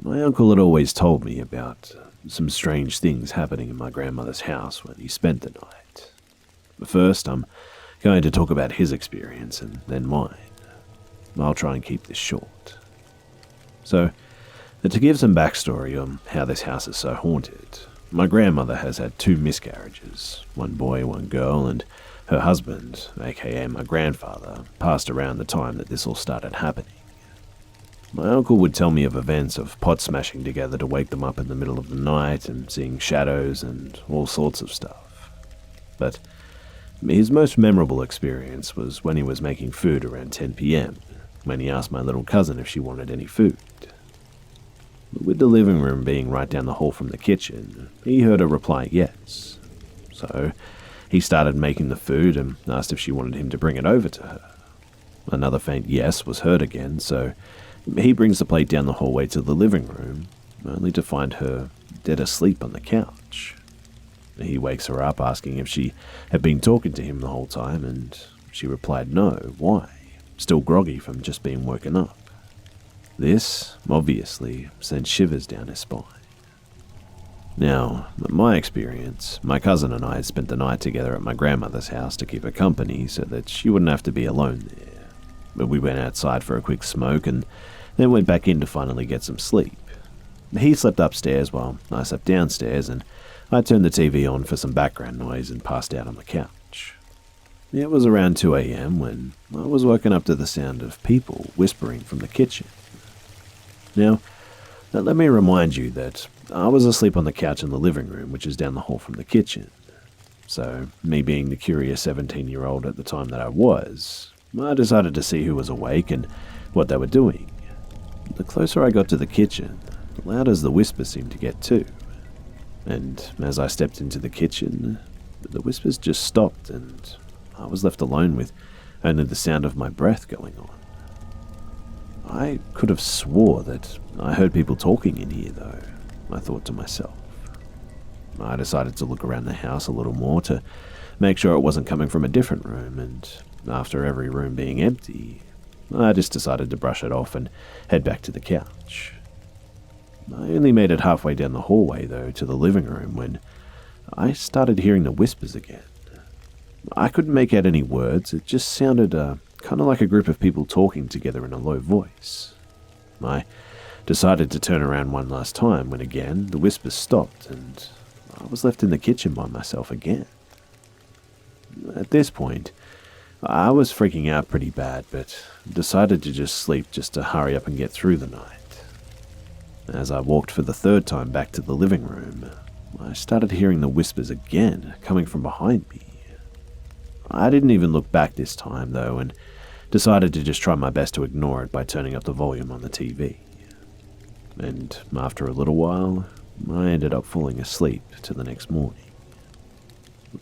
My uncle had always told me about some strange things happening in my grandmother's house when he spent the night. First, I'm going to talk about his experience and then mine. I'll try and keep this short. So, to give some backstory on how this house is so haunted, my grandmother has had 2 miscarriages, 1 boy, 1 girl, and her husband, aka my grandfather, passed around the time that this all started happening. My uncle would tell me of events of pots smashing together to wake them up in the middle of the night and seeing shadows and all sorts of stuff. But his most memorable experience was when he was making food around 10 p.m, when he asked my little cousin if she wanted any food. With the living room being right down the hall from the kitchen, he heard her reply yes. So he started making the food and asked if she wanted him to bring it over to her. Another faint yes was heard again, so he brings the plate down the hallway to the living room, only to find her dead asleep on the couch. He wakes her up asking if she had been talking to him the whole time, and she replied no, why, still groggy from just being woken up. This, obviously, sent shivers down his spine. Now, in my experience, my cousin and I had spent the night together at my grandmother's house to keep her company so that she wouldn't have to be alone there. But we went outside for a quick smoke and then went back in to finally get some sleep. He slept upstairs while I slept downstairs, and I turned the TV on for some background noise and passed out on the couch. It was around 2 a.m. when I was woken up to the sound of people whispering from the kitchen. Now, let me remind you that I was asleep on the couch in the living room, which is down the hall from the kitchen. So, me being the curious 17-year-old at the time that I was, I decided to see who was awake and what they were doing. The closer I got to the kitchen, the louder the whispers seemed to get too. And as I stepped into the kitchen, the whispers just stopped and I was left alone with only the sound of my breath going on. I could have swore that I heard people talking in here though, I thought to myself. I decided to look around the house a little more to make sure it wasn't coming from a different room, and after every room being empty, I just decided to brush it off and head back to the couch. I only made it halfway down the hallway, though, to the living room when I started hearing the whispers again. I couldn't make out any words, it just sounded kind of like a group of people talking together in a low voice. I decided to turn around one last time when again the whispers stopped and I was left in the kitchen by myself again. At this point, I was freaking out pretty bad, but decided to just sleep just to hurry up and get through the night. As I walked for the 3rd time back to the living room, I started hearing the whispers again coming from behind me. I didn't even look back this time though, and decided to just try my best to ignore it by turning up the volume on the TV. And after a little while, I ended up falling asleep till the next morning.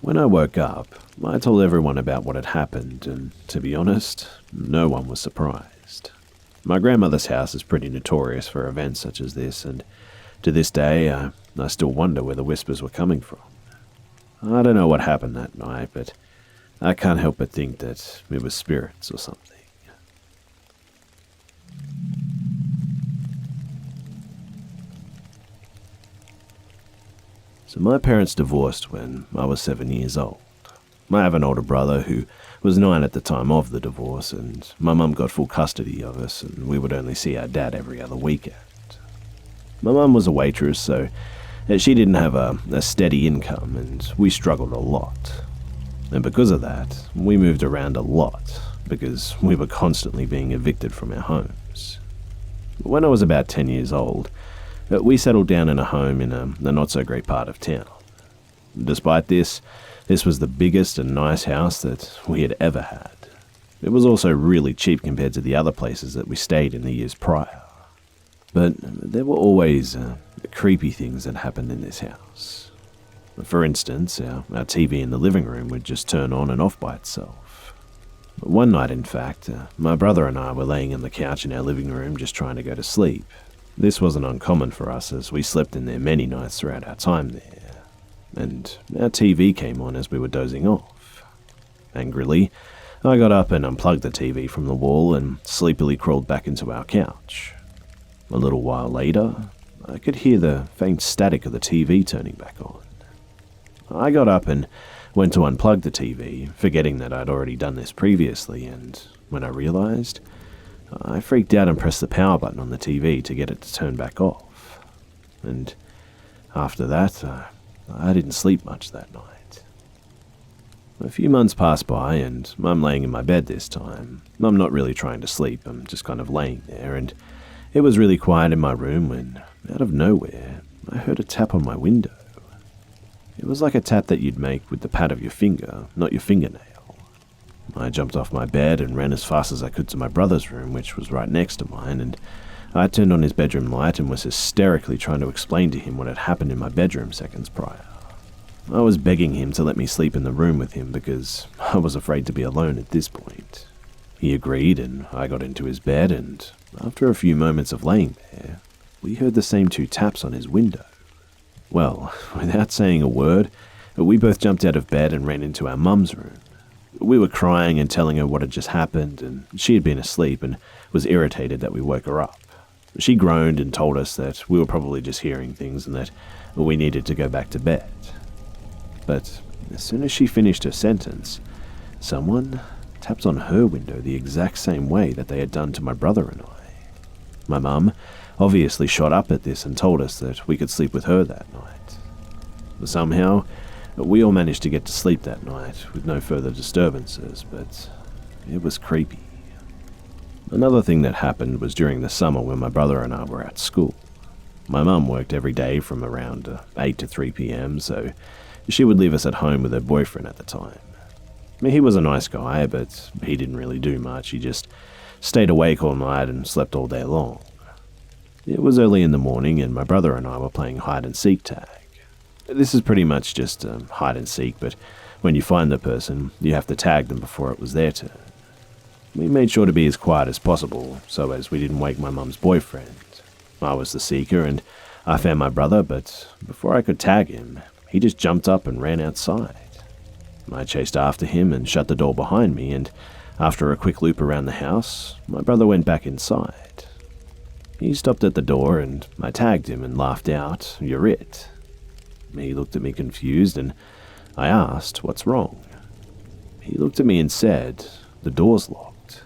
When I woke up, I told everyone about what had happened, and to be honest, no one was surprised. My grandmother's house is pretty notorious for events such as this, and to this day, I still wonder where the whispers were coming from. I don't know what happened that night, but I can't help but think that it was spirits or something. So my parents divorced when I was 7 years old. I have an older brother who was 9 at the time of the divorce, and my mum got full custody of us, and we would only see our dad every other weekend. My mum was a waitress, so she didn't have a steady income, and we struggled a lot. And because of that, we moved around a lot, because we were constantly being evicted from our homes. When I was about 10 years old, we settled down in a home in a not-so-great part of town. Despite this was the biggest and nice house that we had ever had. It was also really cheap compared to the other places that we stayed in the years prior. But there were always creepy things that happened in this house. For instance, our TV in the living room would just turn on and off by itself. One night, in fact, my brother and I were laying on the couch in our living room just trying to go to sleep. This wasn't uncommon for us as we slept in there many nights throughout our time there, and our TV came on as we were dozing off. Angrily, I got up and unplugged the TV from the wall and sleepily crawled back into our couch. A little while later, I could hear the faint static of the TV turning back on. I got up and went to unplug the TV, forgetting that I'd already done this previously, and when I realized, I freaked out and pressed the power button on the TV to get it to turn back off. And after that, I didn't sleep much that night. A few months passed by, and I'm laying in my bed this time. I'm not really trying to sleep, I'm just kind of laying there, and it was really quiet in my room when, out of nowhere, I heard a tap on my window. It was like a tap that you'd make with the pad of your finger, not your fingernail. I jumped off my bed and ran as fast as I could to my brother's room, which was right next to mine, and I turned on his bedroom light and was hysterically trying to explain to him what had happened in my bedroom seconds prior. I was begging him to let me sleep in the room with him because I was afraid to be alone at this point. He agreed, and I got into his bed, and after a few moments of laying there, we heard the same two taps on his window. Well, without saying a word, we both jumped out of bed and ran into our mum's room. We were crying and telling her what had just happened, and she had been asleep and was irritated that we woke her up. She groaned and told us that we were probably just hearing things and that we needed to go back to bed. But as soon as she finished her sentence, someone tapped on her window the exact same way that they had done to my brother and I. My mum obviously shot up at this and told us that we could sleep with her that night. Somehow, we all managed to get to sleep that night with no further disturbances, but it was creepy. Another thing that happened was during the summer when my brother and I were at school. My mum worked every day from around 8 to 3 p.m, so she would leave us at home with her boyfriend at the time. He was a nice guy, but he didn't really do much. He just stayed awake all night and slept all day long. It was early in the morning, and my brother and I were playing hide-and-seek tag. This is pretty much just hide-and-seek, but when you find the person, you have to tag them before it was their turn. We made sure to be as quiet as possible, so as we didn't wake my mum's boyfriend. I was the seeker, and I found my brother, but before I could tag him, he just jumped up and ran outside. I chased after him and shut the door behind me, and after a quick loop around the house, my brother went back inside. He stopped at the door, and I tagged him and laughed out, "You're it." He looked at me confused, and I asked, "What's wrong?" He looked at me and said, "The door's locked."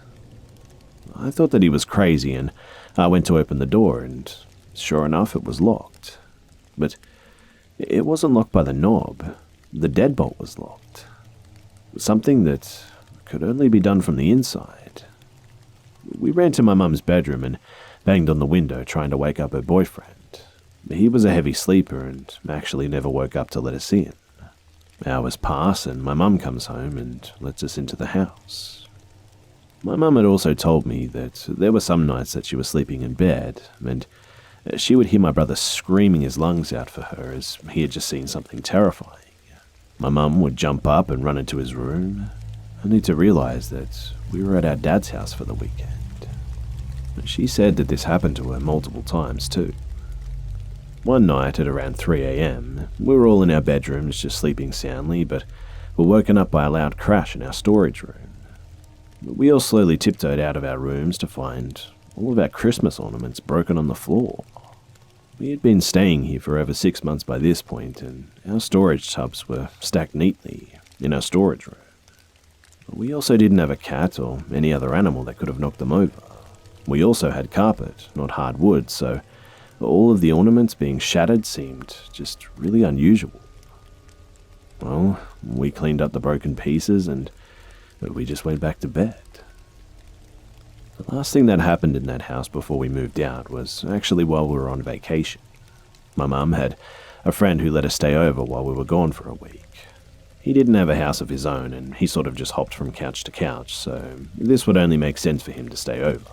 I thought that he was crazy, and I went to open the door, and sure enough, it was locked. But it wasn't locked by the knob. The deadbolt was locked. Something that could only be done from the inside. We ran to my mum's bedroom and banged on the window trying to wake up her boyfriend. He was a heavy sleeper and actually never woke up to let us in. Hours pass and my mum comes home and lets us into the house. My mum had also told me that there were some nights that she was sleeping in bed and she would hear my brother screaming his lungs out for her as he had just seen something terrifying. My mum would jump up and run into his room, only to realize that we were at our dad's house for the weekend. She said that this happened to her multiple times too. One night at around 3 a.m, we were all in our bedrooms just sleeping soundly, but were woken up by a loud crash in our storage room. We all slowly tiptoed out of our rooms to find all of our Christmas ornaments broken on the floor. We had been staying here for over 6 months by this point, and our storage tubs were stacked neatly in our storage room. We also didn't have a cat or any other animal that could have knocked them over. We also had carpet, not hard wood, so all of the ornaments being shattered seemed just really unusual. Well, we cleaned up the broken pieces and we just went back to bed. The last thing that happened in that house before we moved out was actually while we were on vacation. My mum had a friend who let us stay over while we were gone for a week. He didn't have a house of his own and he sort of just hopped from couch to couch, so this would only make sense for him to stay over.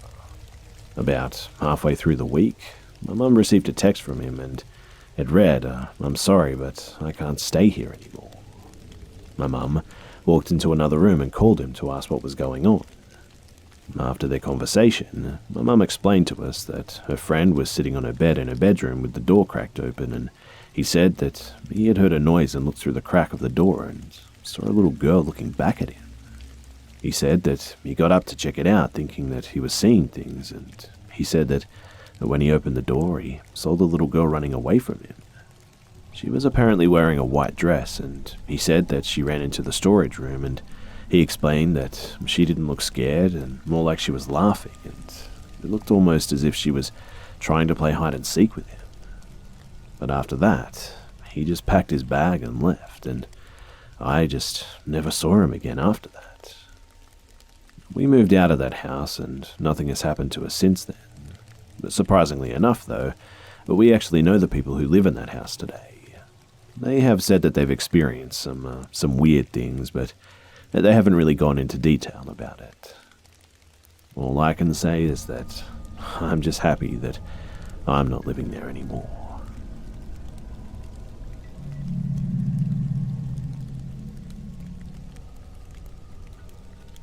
About halfway through the week, my mum received a text from him and it read, "I'm sorry, but I can't stay here anymore." My mum walked into another room and called him to ask what was going on. After their conversation, my mum explained to us that her friend was sitting on her bed in her bedroom with the door cracked open, and he said that he had heard a noise and looked through the crack of the door and saw a little girl looking back at him. He said that he got up to check it out thinking that he was seeing things, and he said that When he opened the door, he saw the little girl running away from him. She was apparently wearing a white dress, and he said that she ran into the storage room, and he explained that she didn't look scared and more like she was laughing, and it looked almost as if she was trying to play hide and seek with him. But after that, he just packed his bag and left, and I just never saw him again after that. We moved out of that house, and nothing has happened to us since then. Surprisingly enough, though, we actually know the people who live in that house today. They have said that they've experienced some weird things, but they haven't really gone into detail about it. All I can say is that I'm just happy that I'm not living there anymore.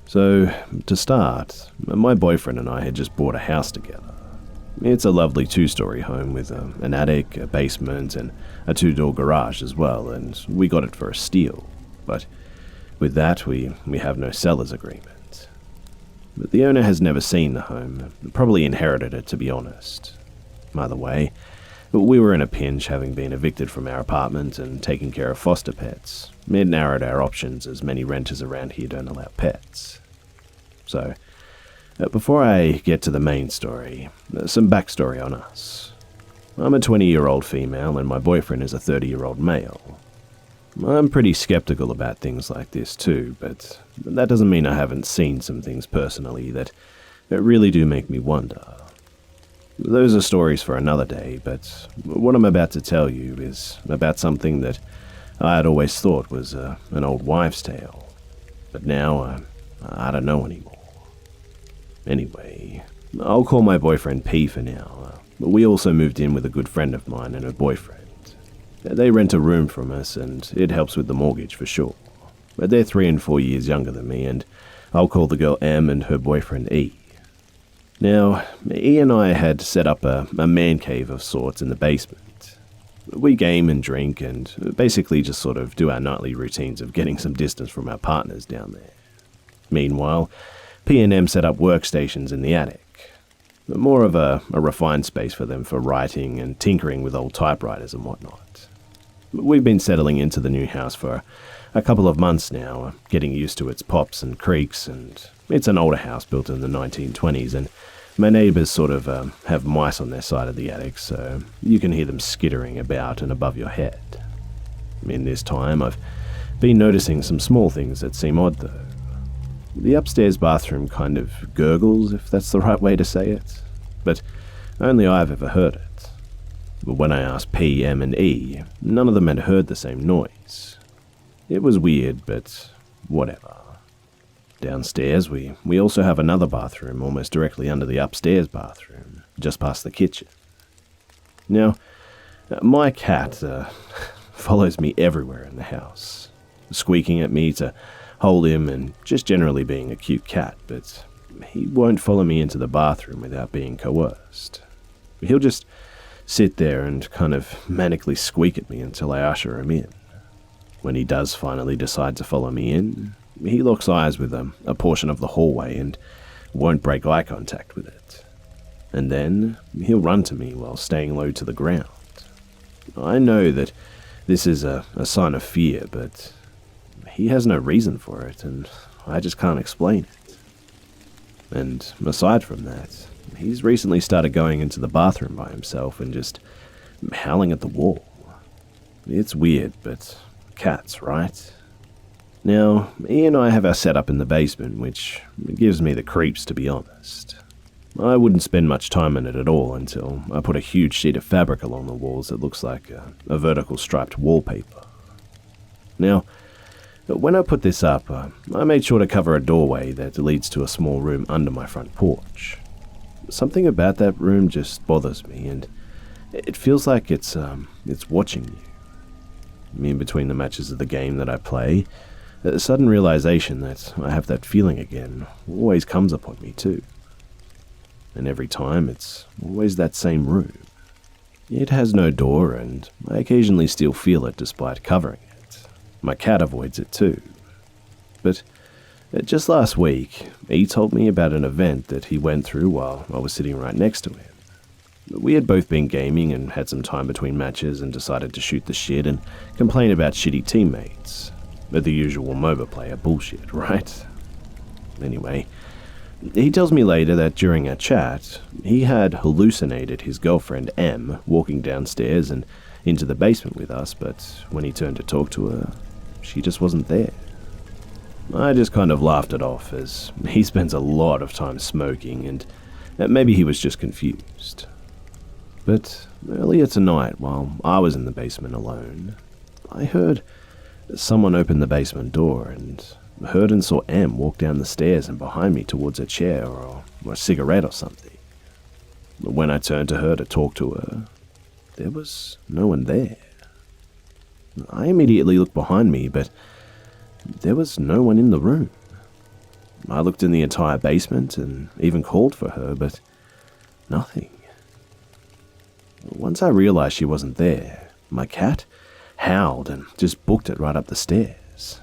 So, to start, my boyfriend and I had just bought a house together. It's a lovely two-story home with an attic, a basement, and a two-door garage as well, and we got it for a steal. But with that, we have no seller's agreement. But the owner has never seen the home, probably inherited it, to be honest. Either way, we were in a pinch, having been evicted from our apartment and taking care of foster pets. It narrowed our options, as many renters around here don't allow pets. So, before I get to the main story, some backstory on us. I'm a 20-year-old female and my boyfriend is a 30-year-old male. I'm pretty skeptical about things like this too, but that doesn't mean I haven't seen some things personally that really do make me wonder. Those are stories for another day, but what I'm about to tell you is about something that I had always thought was an old wives' tale, but now I don't know anymore. Anyway, I'll call my boyfriend P for now. We also moved in with a good friend of mine and her boyfriend. They rent a room from us, and it helps with the mortgage for sure. But they're 3 and 4 years younger than me, and I'll call the girl M and her boyfriend E. Now, E and I had set up a man cave of sorts in the basement. We game and drink and basically just sort of do our nightly routines of getting some distance from our partners down there. Meanwhile, P and M set up workstations in the attic. More of a refined space for them for writing and tinkering with old typewriters and whatnot. We've been settling into the new house for a couple of months now, getting used to its pops and creaks, and it's an older house built in the 1920s, and my neighbours sort of have mice on their side of the attic, so you can hear them skittering about and above your head. In this time, I've been noticing some small things that seem odd though. The upstairs bathroom kind of gurgles, if that's the right way to say it, but only I've ever heard it. But when I asked P, M, and E, none of them had heard the same noise. It was weird, but whatever. Downstairs, we also have another bathroom almost directly under the upstairs bathroom, just past the kitchen. Now, my cat follows me everywhere in the house, squeaking at me to hold him and just generally being a cute cat, but he won't follow me into the bathroom without being coerced. He'll just sit there and kind of manically squeak at me until I usher him in. When he does finally decide to follow me in, he locks eyes with a portion of the hallway and won't break eye contact with it. And then he'll run to me while staying low to the ground. I know that this is a sign of fear, but he has no reason for it, and I just can't explain it. And aside from that, he's recently started going into the bathroom by himself and just howling at the wall. It's weird, but cats, right? Now, E and I have our setup in the basement, which gives me the creeps, to be honest. I wouldn't spend much time in it at all until I put a huge sheet of fabric along the walls that looks like a vertical striped wallpaper. Now, when I put this up, I made sure to cover a doorway that leads to a small room under my front porch. Something about that room just bothers me, and it feels like it's watching you. In between the matches of the game that I play, a sudden realization that I have that feeling again always comes upon me too. And every time, it's always that same room. It has no door, and I occasionally still feel it despite covering it. My cat avoids it too. But just last week, he told me about an event that he went through while I was sitting right next to him. We had both been gaming and had some time between matches and decided to shoot the shit and complain about shitty teammates. The usual MOBA player bullshit, right? Anyway, he tells me later that during our chat, he had hallucinated his girlfriend M walking downstairs and into the basement with us, but when he turned to talk to her, she just wasn't there. I just kind of laughed it off, as he spends a lot of time smoking and maybe he was just confused. But earlier tonight, while I was in the basement alone, I heard someone open the basement door and heard and saw M walk down the stairs and behind me towards a chair or a cigarette or something. But when I turned to her to talk to her, there was no one there. I immediately looked behind me, but there was no one in the room. I looked in the entire basement and even called for her, but nothing. Once I realized she wasn't there, my cat howled and just booked it right up the stairs.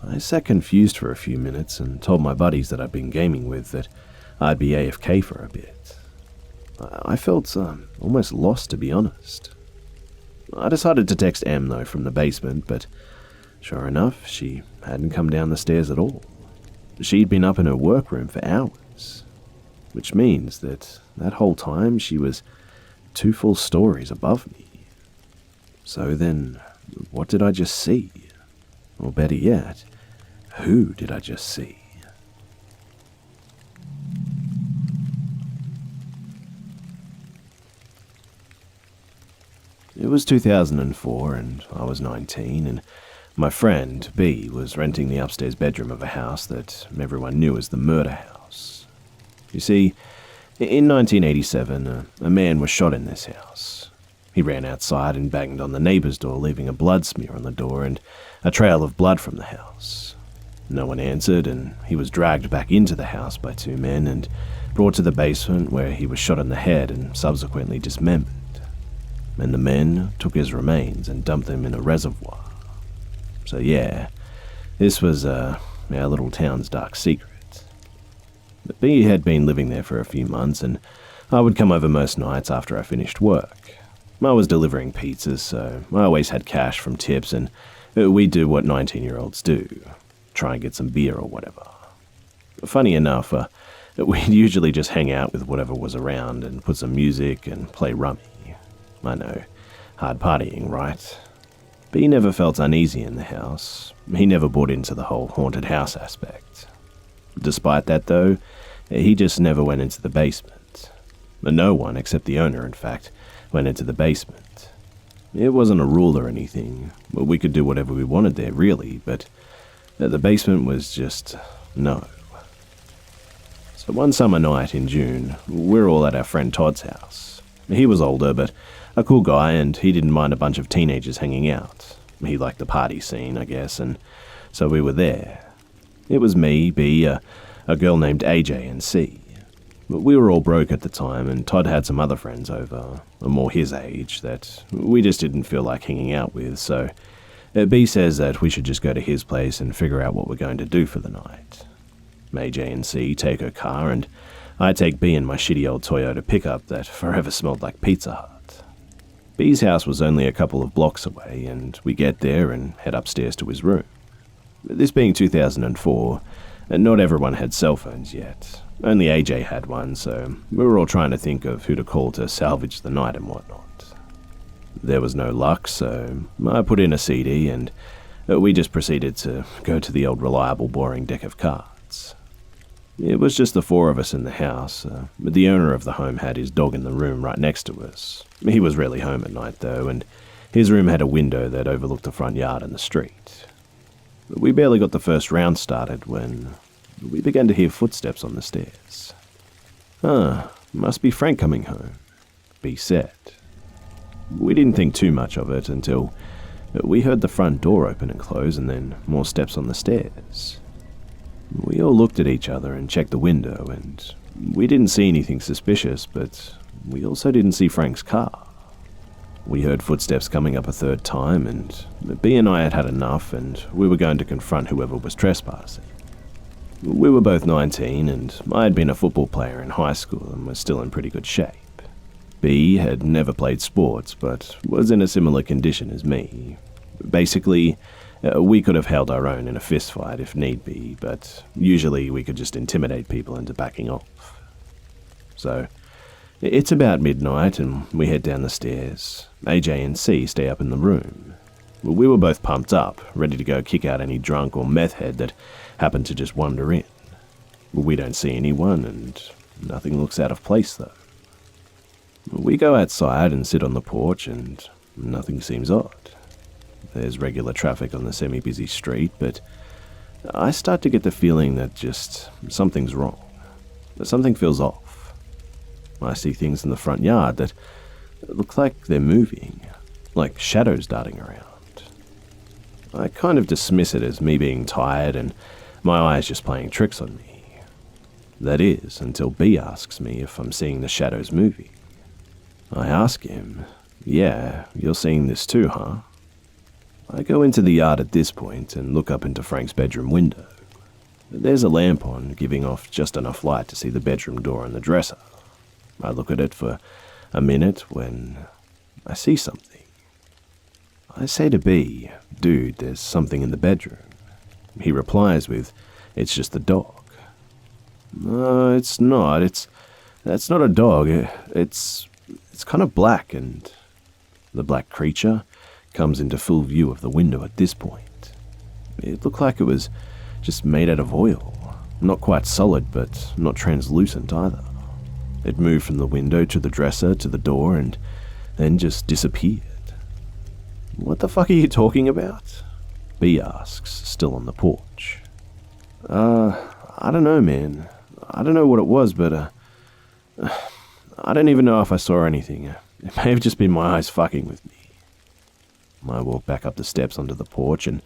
I sat confused for a few minutes and told my buddies that I'd been gaming with that I'd be AFK for a bit. I felt almost lost, to be honest. I decided to text M, though, from the basement, but sure enough, she hadn't come down the stairs at all. She'd been up in her workroom for hours, which means that whole time she was 2 full stories above me. So then, what did I just see? Or better yet, who did I just see? It was 2004 and I was 19, and my friend, B, was renting the upstairs bedroom of a house that everyone knew as the murder house. You see, in 1987, a man was shot in this house. He ran outside and banged on the neighbor's door, leaving a blood smear on the door and a trail of blood from the house. No one answered, and he was dragged back into the house by 2 men and brought to the basement, where he was shot in the head and subsequently dismembered. And the men took his remains and dumped them in a reservoir. So yeah, this was our little town's dark secret. But B had been living there for a few months, and I would come over most nights after I finished work. I was delivering pizzas, so I always had cash from tips, and we'd do what 19-year-olds do, try and get some beer or whatever. Funny enough, we'd usually just hang out with whatever was around and put some music and play rummy. I know, hard partying, right? But he never felt uneasy in the house. He never bought into the whole haunted house aspect. Despite that, though, he just never went into the basement. No one, except the owner, in fact, went into the basement. It wasn't a rule or anything. We could do whatever we wanted there, really, but the basement was just no. So one summer night in June, we're all at our friend Todd's house. He was older, but a cool guy, and he didn't mind a bunch of teenagers hanging out. He liked the party scene, I guess, and so we were there. It was me, B, a girl named AJ, and C. We were all broke at the time, and Todd had some other friends over, more his age, that we just didn't feel like hanging out with, so B says that we should just go to his place and figure out what we're going to do for the night. AJ and C take her car, and I take B in my shitty old Toyota pickup that forever smelled like Pizza Hut. B's house was only a couple of blocks away, and we get there and head upstairs to his room. This being 2004, not everyone had cell phones yet. Only AJ had one, so we were all trying to think of who to call to salvage the night and whatnot. There was no luck, so I put in a CD, and we just proceeded to go to the old reliable boring deck of cards. It was just the 4 of us in the house, but the owner of the home had his dog in the room right next to us. He was rarely home at night, though, and his room had a window that overlooked the front yard and the street. We barely got the first round started when we began to hear footsteps on the stairs. Must be Frank coming home, B said. We didn't think too much of it until we heard the front door open and close and then more steps on the stairs. We all looked at each other and checked the window, and we didn't see anything suspicious, but we also didn't see Frank's car. We heard footsteps coming up a 3rd time, and B and I had had enough, and we were going to confront whoever was trespassing. We were both 19, and I had been a football player in high school and was still in pretty good shape. B had never played sports, but was in a similar condition as me. Basically, we could have held our own in a fistfight if need be, but usually we could just intimidate people into backing off. So, it's about midnight and we head down the stairs. AJ and C stay up in the room. We were both pumped up, ready to go kick out any drunk or meth head that happened to just wander in. We don't see anyone and nothing looks out of place though. We go outside and sit on the porch and nothing seems odd. There's regular traffic on the semi-busy street, but I start to get the feeling that just something's wrong. That something feels off. I see things in the front yard that look like they're moving, like shadows darting around. I kind of dismiss it as me being tired and my eyes just playing tricks on me. That is, until B asks me if I'm seeing the shadows moving. I ask him, "Yeah, you're seeing this too, huh?" I go into the yard at this point and look up into Frank's bedroom window. There's a lamp on, giving off just enough light to see the bedroom door and the dresser. I look at it for a minute when I see something. I say to B, "Dude, there's something in the bedroom." He replies with, "It's just the dog." "No, it's not. That's not a dog. It's kind of black," and the black creature comes into full view of the window at this point. It looked like it was just made out of oil. Not quite solid, but not translucent either. It moved from the window to the dresser to the door and then just disappeared. "What the fuck are you talking about?" B asks, still on the porch. I don't know, man. I don't know what it was, but I don't even know if I saw anything. It may have just been my eyes fucking with me." I walked back up the steps onto the porch and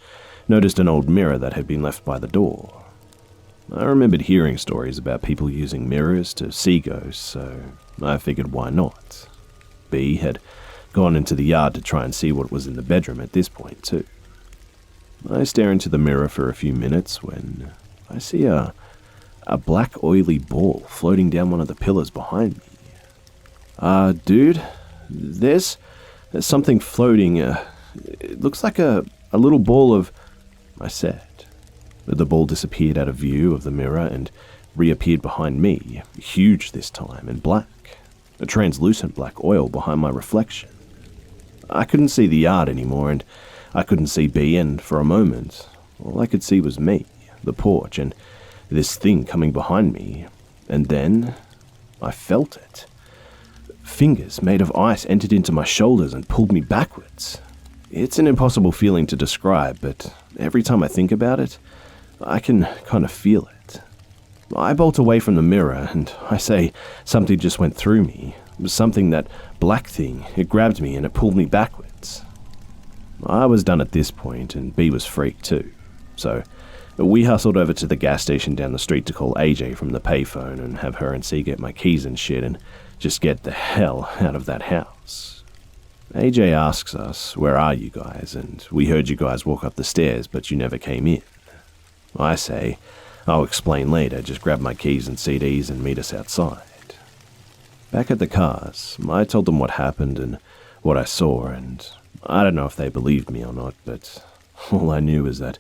noticed an old mirror that had been left by the door. I remembered hearing stories about people using mirrors to see ghosts, so I figured why not. B had gone into the yard to try and see what was in the bedroom at this point too. I stare into the mirror for a few minutes when I see a black oily ball floating down one of the pillars behind me. Dude, there's something floating. It looks like a little ball of," I said. The ball disappeared out of view of the mirror and reappeared behind me, huge this time and black, a translucent black oil behind my reflection. I couldn't see the yard anymore, and I couldn't see B, and for a moment, all I could see was me, the porch, and this thing coming behind me, and then I felt it. Fingers made of ice entered into my shoulders and pulled me backwards. It's an impossible feeling to describe, but every time I think about it, I can kind of feel it. I bolt away from the mirror, and I say something just went through me. It was something, that black thing. It grabbed me and it pulled me backwards. I was done at this point, and B was freaked too. So we hustled over to the gas station down the street to call AJ from the payphone and have her and C get my keys and shit and just get the hell out of that house. AJ asks us, "Where are you guys? And we heard you guys walk up the stairs, but you never came in." I say, "I'll explain later, just grab my keys and CDs and meet us outside." Back at the cars, I told them what happened and what I saw, and I don't know if they believed me or not, but all I knew is that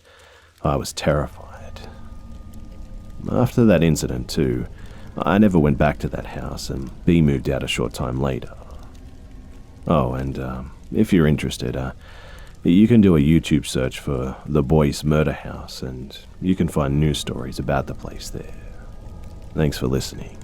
I was terrified. After that incident too, I never went back to that house, and B moved out a short time later. Oh, and if you're interested, you can do a YouTube search for the Boyce Murder House, and you can find news stories about the place there. Thanks for listening.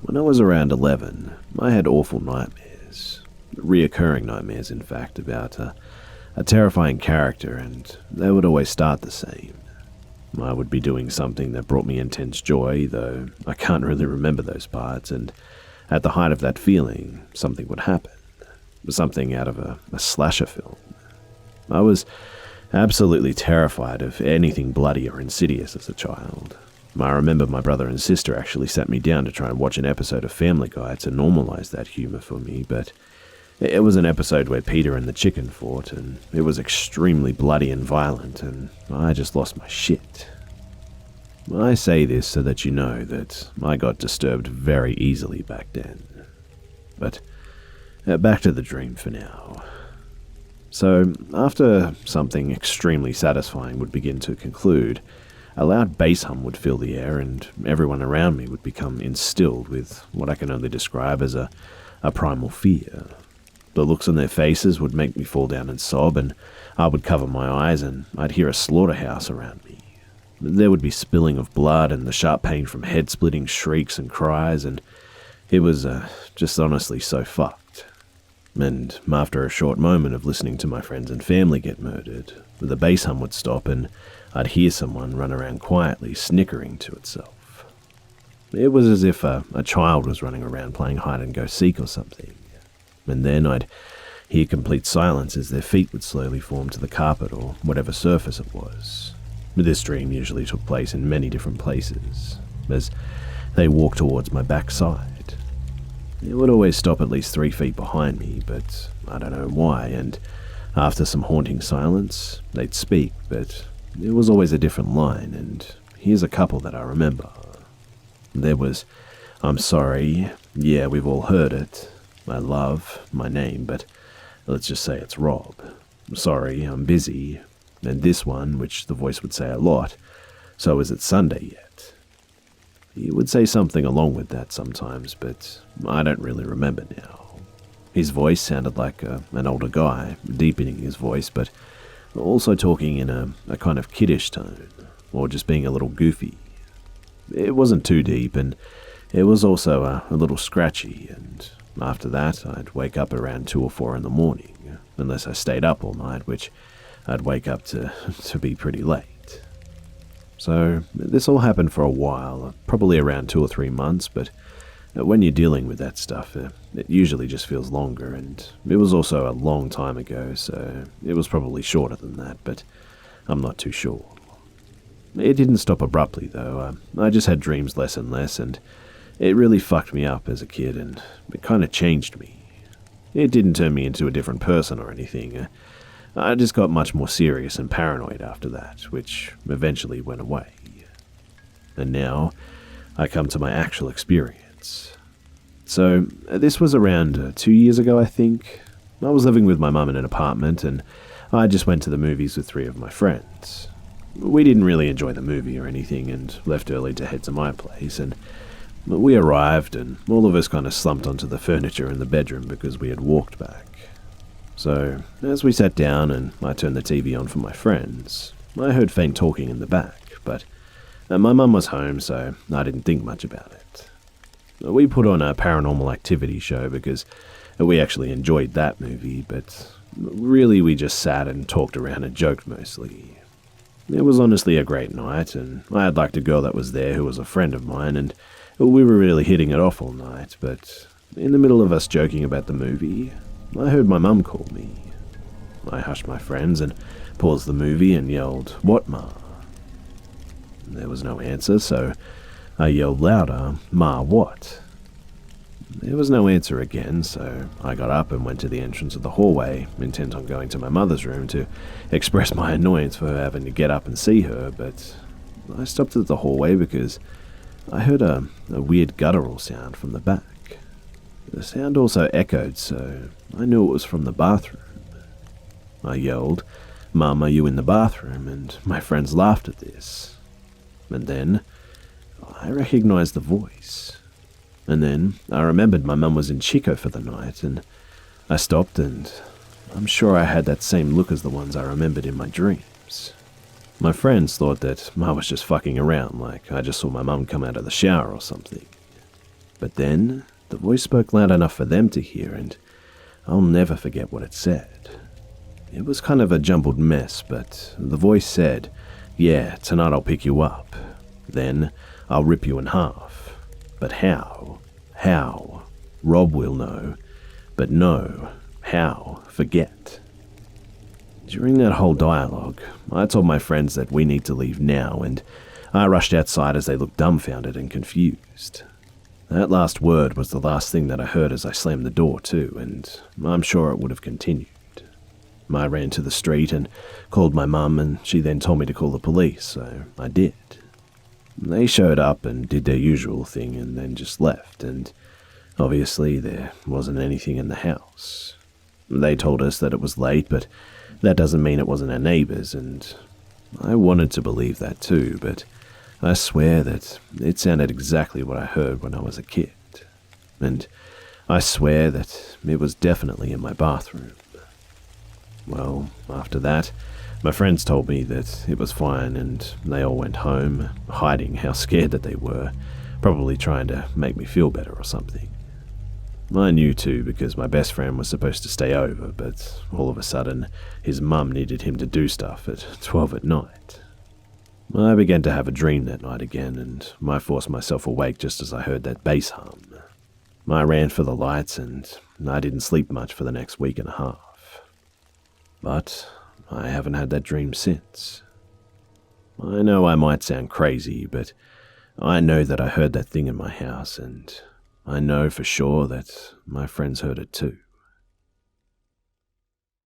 When I was around 11, I had awful nightmares. Reoccurring nightmares, in fact, about a terrifying character, and they would always start the same. I would be doing something that brought me intense joy, though I can't really remember those parts, and at the height of that feeling, something would happen. Something out of a slasher film. I was absolutely terrified of anything bloody or insidious as a child. I remember my brother and sister actually sat me down to try and watch an episode of Family Guy to normalize that humor for me, but it was an episode where Peter and the chicken fought, and it was extremely bloody and violent, and I just lost my shit. I say this so that you know that I got disturbed very easily back then. But back to the dream for now. So, after something extremely satisfying would begin to conclude, a loud bass hum would fill the air and everyone around me would become instilled with what I can only describe as a primal fear. The looks on their faces would make me fall down and sob, and I would cover my eyes and I'd hear a slaughterhouse around me. There would be spilling of blood and the sharp pain from head-splitting shrieks and cries, and it was just honestly so fucked. And after a short moment of listening to my friends and family get murdered, the bass hum would stop and I'd hear someone run around quietly snickering to itself. It was as if a child was running around playing hide-and-go-seek or something. And then I'd hear complete silence as their feet would slowly form to the carpet or whatever surface it was. This dream usually took place in many different places, as they walked towards my backside. It would always stop at least 3 feet behind me, but I don't know why, and after some haunting silence, they'd speak, but it was always a different line, and here's a couple that I remember. There was, "I'm sorry, yeah, we've all heard it. I love my name, but let's just say it's Rob. Sorry, I'm busy." And this one, which the voice would say a lot, "So is it Sunday yet?" He would say something along with that sometimes, but I don't really remember now. His voice sounded like an older guy, deepening his voice, but also talking in a kind of kiddish tone, or just being a little goofy. It wasn't too deep, and it was also a little scratchy, and after that I'd wake up around 2 or 4 in the morning, unless I stayed up all night, which I'd wake up to be pretty late. So this all happened for a while, probably around 2 or 3 months, but when you're dealing with that stuff, it usually just feels longer, and it was also a long time ago, so it was probably shorter than that, but I'm not too sure. It didn't stop abruptly, though. I just had dreams less and less, and it really fucked me up as a kid, and it kind of changed me. It didn't turn me into a different person or anything. I just got much more serious and paranoid after that, which eventually went away. And now, I come to my actual experience. So, this was around 2 years ago, I think. I was living with my mum in an apartment, and I just went to the movies with 3 of my friends. We didn't really enjoy the movie or anything, and left early to head to my place, and we arrived, and all of us kind of slumped onto the furniture in the bedroom because we had walked back. So, as we sat down and I turned the TV on for my friends, I heard faint talking in the back, but my mum was home, so I didn't think much about it. We put on a Paranormal Activity show because we actually enjoyed that movie, but really we just sat and talked around and joked mostly. It was honestly a great night, and I had liked a girl that was there who was a friend of mine, and we were really hitting it off all night, but in the middle of us joking about the movie, I heard my mum call me. I hushed my friends and paused the movie and yelled, "What, Ma?" There was no answer, so I yelled louder, "Ma, what?" There was no answer again, so I got up and went to the entrance of the hallway, intent on going to my mother's room to express my annoyance for having to get up and see her, but I stopped at the hallway because I heard a weird guttural sound from the back. The sound also echoed, so I knew it was from the bathroom. I yelled, "Mum, are you in the bathroom?" and my friends laughed at this. And then I recognized the voice. And then I remembered my mum was in Chico for the night, and I stopped, and I'm sure I had that same look as the ones I remembered in my dreams. My friends thought that I was just fucking around, like I just saw my mum come out of the shower or something. But then the voice spoke loud enough for them to hear, and I'll never forget what it said. It was kind of a jumbled mess, but the voice said, "Yeah, tonight I'll pick you up. Then I'll rip you in half. But how? How? Rob will know. But no. How? Forget." During that whole dialogue, I told my friends that we need to leave now, and I rushed outside as they looked dumbfounded and confused. That last word was the last thing that I heard as I slammed the door too, and I'm sure it would have continued. I ran to the street and called my mum, and she then told me to call the police, so I did. They showed up and did their usual thing and then just left, and obviously there wasn't anything in the house. They told us that it was late, but that doesn't mean it wasn't our neighbors, and I wanted to believe that too, but I swear that it sounded exactly what I heard when I was a kid. And I swear that it was definitely in my bathroom. Well, after that, my friends told me that it was fine and they all went home, hiding how scared that they were, probably trying to make me feel better or something. I knew too because my best friend was supposed to stay over, but all of a sudden his mum needed him to do stuff at 12 at night. I began to have a dream that night again, and I forced myself awake just as I heard that bass hum. I ran for the lights, and I didn't sleep much for the next week and a half. But I haven't had that dream since. I know I might sound crazy, but I know that I heard that thing in my house, and I know for sure that my friends heard it too.